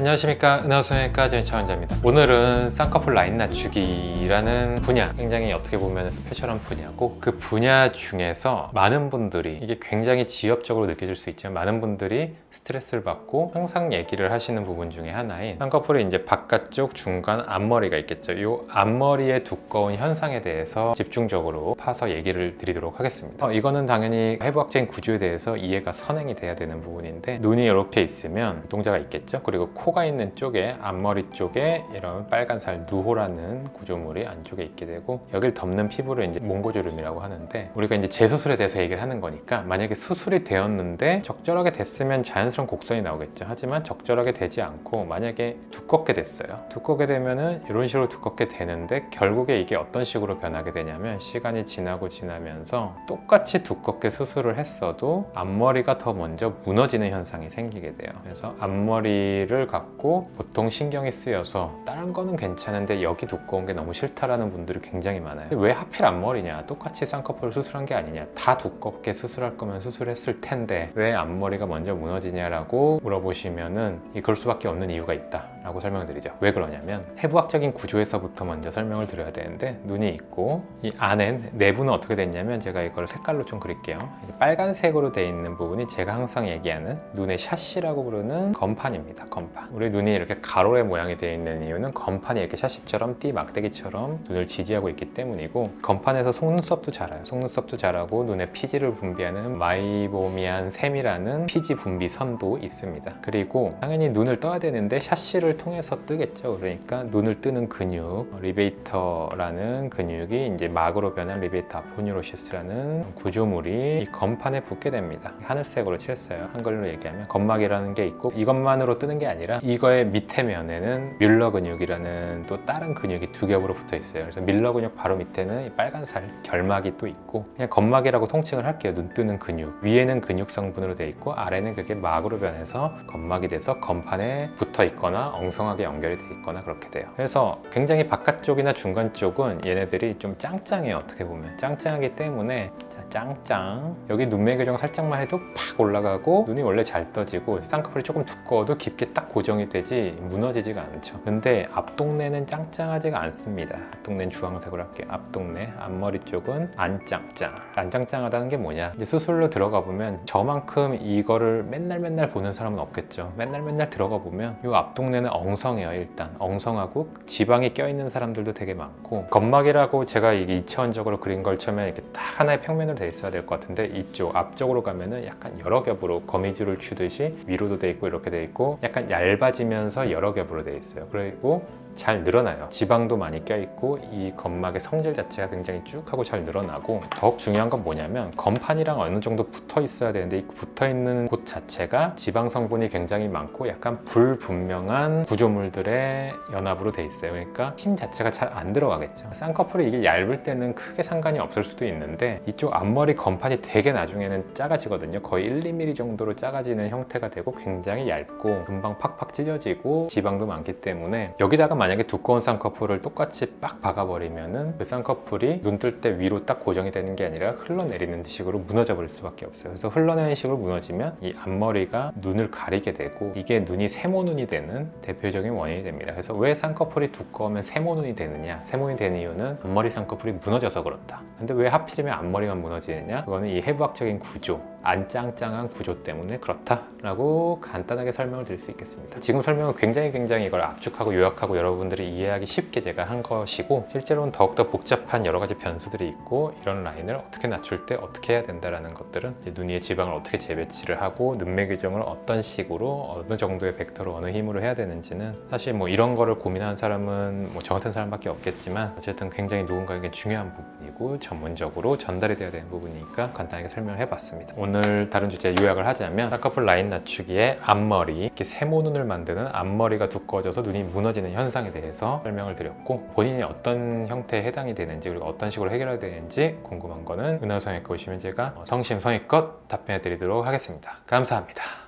안녕하십니까, 은하수성형외과 전인차원자입니다. 오늘은 쌍꺼풀 라인 낮추기라는 분야, 굉장히 어떻게 보면 스페셜한 분야고, 그 분야 중에서 많은 분들이, 이게 굉장히 지엽적으로 느껴질 수 있지만 많은 분들이 스트레스를 받고 항상 얘기를 하시는 부분 중에 하나인 쌍꺼풀이 이제 바깥쪽 중간 앞머리가 있겠죠. 이 앞머리의 두꺼운 현상에 대해서 집중적으로 파서 얘기를 드리도록 하겠습니다. 이거는 당연히 해부학적인 구조에 대해서 이해가 선행이 돼야 되는 부분인데, 눈이 이렇게 있으면 눈동자가 있겠죠. 그리고 코가 있는 쪽에, 앞머리 쪽에 이런 빨간 살 누호라는 구조물이 안쪽에 있게 되고, 여길 덮는 피부를 이제 몽고주름이라고 하는데, 우리가 이제 재수술에 대해서 얘기를 하는 거니까 만약에 수술이 되었는데 적절하게 됐으면 자연스러운 곡선이 나오겠죠. 하지만 적절하게 되지 않고 만약에 두껍게 됐어요. 두껍게 되면은 이런 식으로 두껍게 되는데, 결국에 이게 어떤 식으로 변하게 되냐면, 시간이 지나면서 똑같이 두껍게 수술을 했어도 앞머리가 더 먼저 무너지는 현상이 생기게 돼요. 그래서 앞머리를 갖고 보통 신경이 쓰여서 다른 거는 괜찮은데 여기 두꺼운 게 너무 싫다라는 분들이 굉장히 많아요. 왜 하필 앞머리냐, 똑같이 쌍꺼풀을 수술한 게 아니냐, 다 두껍게 수술할 거면 수술했을 텐데 왜 앞머리가 먼저 무너지냐라고 물어보시면은 그럴 수밖에 없는 이유가 있다 라고 설명을 드리죠. 왜 그러냐면, 해부학적인 구조에서부터 먼저 설명을 드려야 되는데, 눈이 있고 이 안에 내부는 어떻게 됐냐면, 제가 이걸 색깔로 좀 그릴게요. 빨간색으로 돼 있는 부분이 제가 항상 얘기하는 눈의 샤시라고 부르는 건판입니다. 건판. 우리 눈이 이렇게 가로의 모양이 되어 있는 이유는 건판이 이렇게 샤시처럼 띠 막대기처럼 눈을 지지하고 있기 때문이고, 건판에서 속눈썹도 자라요. 속눈썹도 자라고 눈에 피지를 분비하는 마이보미안 셈이라는 피지 분비선도 있습니다. 그리고 당연히 눈을 떠야 되는데 샤시를 통해서 뜨겠죠. 그러니까 눈을 뜨는 근육, 리베이터라는 근육이 이제 막으로 변한 리베이터 아포뉴로시스라는 구조물이 이 건판에 붙게 됩니다. 하늘색으로 칠했어요. 한글로 얘기하면 건막이라는 게 있고, 이것만으로 뜨는 게 아니라 이거의 밑에 면에는 뮬러 근육이라는 또 다른 근육이 두 겹으로 붙어 있어요. 그래서 뮬러 근육 바로 밑에는 이 빨간 살 결막이 또 있고, 그냥 건막이라고 통칭을 할게요. 눈 뜨는 근육. 위에는 근육 성분으로 되어 있고, 아래는 그게 막으로 변해서 건막이 돼서 건판에 붙어 있거나 엉성하게 연결이 돼 있거나 그렇게 돼요. 그래서 굉장히 바깥쪽이나 중간 쪽은 얘네들이 좀 짱짱해요. 어떻게 보면 짱짱하기 때문에, 짱짱, 여기 눈매 교정 살짝만 해도 팍 올라가고, 눈이 원래 잘 떠지고 쌍꺼풀이 조금 두꺼워도 깊게 딱 고정이 되지 무너지지가 않죠. 근데 앞동네는 짱짱하지가 않습니다. 앞동네는 주황색으로 할게요. 앞동네, 앞머리 쪽은 안 짱짱. 안 짱짱하다는 게 뭐냐, 이제 수술로 들어가 보면 저만큼 이거를 맨날 보는 사람은 없겠죠. 맨날 들어가 보면 이 앞동네는 엉성해요. 일단 엉성하고 지방이 껴있는 사람들도 되게 많고, 건막이라고 제가 이게 2차원적으로 그린 걸 처음에 이렇게 딱 하나의 평면으로 돼 있어야 될 것 같은데, 이쪽 앞쪽으로 가면은 약간 여러 겹으로 거미줄을 추듯이 위로도 돼 있고 이렇게 돼 있고, 약간 얇아지면서 여러 겹으로 돼 있어요. 그리고 잘 늘어나요. 지방도 많이 껴있고, 이 건막의 성질 자체가 굉장히 쭉 하고 잘 늘어나고, 더욱 중요한 건 뭐냐면, 건판이랑 어느 정도 붙어 있어야 되는데 이 붙어 있는 곳 자체가 지방 성분이 굉장히 많고 약간 불분명한 구조물들의 연합으로 돼 있어요. 그러니까 힘 자체가 잘 안 들어가겠죠. 쌍꺼풀이 이게 얇을 때는 크게 상관이 없을 수도 있는데, 이쪽 앞머리 건판이 되게 나중에는 작아지거든요. 거의 1, 2mm 정도로 작아지는 형태가 되고, 굉장히 얇고 금방 팍팍 찢어지고 지방도 많기 때문에, 여기다가 만약에 두꺼운 쌍꺼풀을 똑같이 빡 박아버리면은 그 쌍꺼풀이 눈 뜰 때 위로 딱 고정이 되는 게 아니라 흘러내리는 식으로 무너져 버릴 수밖에 없어요. 그래서 흘러내리는 식으로 무너지면 이 앞머리가 눈을 가리게 되고, 이게 눈이 세모눈이 되는 대표적인 원인이 됩니다. 그래서 왜 쌍꺼풀이 두꺼우면 세모눈이 되느냐, 세모눈이 되는 이유는 앞머리 쌍꺼풀이 무너져서 그렇다. 근데 왜 하필이면 앞머리만 무너지느냐, 그거는 이 해부학적인 구조, 안 짱짱한 구조 때문에 그렇다라고 간단하게 설명을 드릴 수 있겠습니다. 지금 설명은 굉장히 이걸 압축하고 요약하고 여러분들이 이해하기 쉽게 제가 한 것이고, 실제로는 더욱더 복잡한 여러 가지 변수들이 있고, 이런 라인을 어떻게 낮출 때 어떻게 해야 된다라는 것들은 이제 눈 위에 지방을 어떻게 재배치를 하고, 눈매 교정을 어떤 식으로 어느 정도의 벡터로 어느 힘으로 해야 되는지는, 사실 뭐 이런 거를 고민하는 사람은 뭐 저 같은 사람밖에 없겠지만, 어쨌든 굉장히 누군가에게 중요한 부분이고 전문적으로 전달이 돼야 되는 부분이니까 간단하게 설명을 해봤습니다. 오늘 다른 주제 요약을 하자면, 쌍꺼풀 라인 낮추기의 앞머리, 이렇게 세모눈을 만드는 앞머리가 두꺼워져서 눈이 무너지는 현상에 대해서 설명을 드렸고, 본인이 어떤 형태에 해당이 되는지, 그리고 어떤 식으로 해결해야 되는지 궁금한 거는 은하수성형외과 오시면 제가 성심성의껏 답변해 드리도록 하겠습니다. 감사합니다.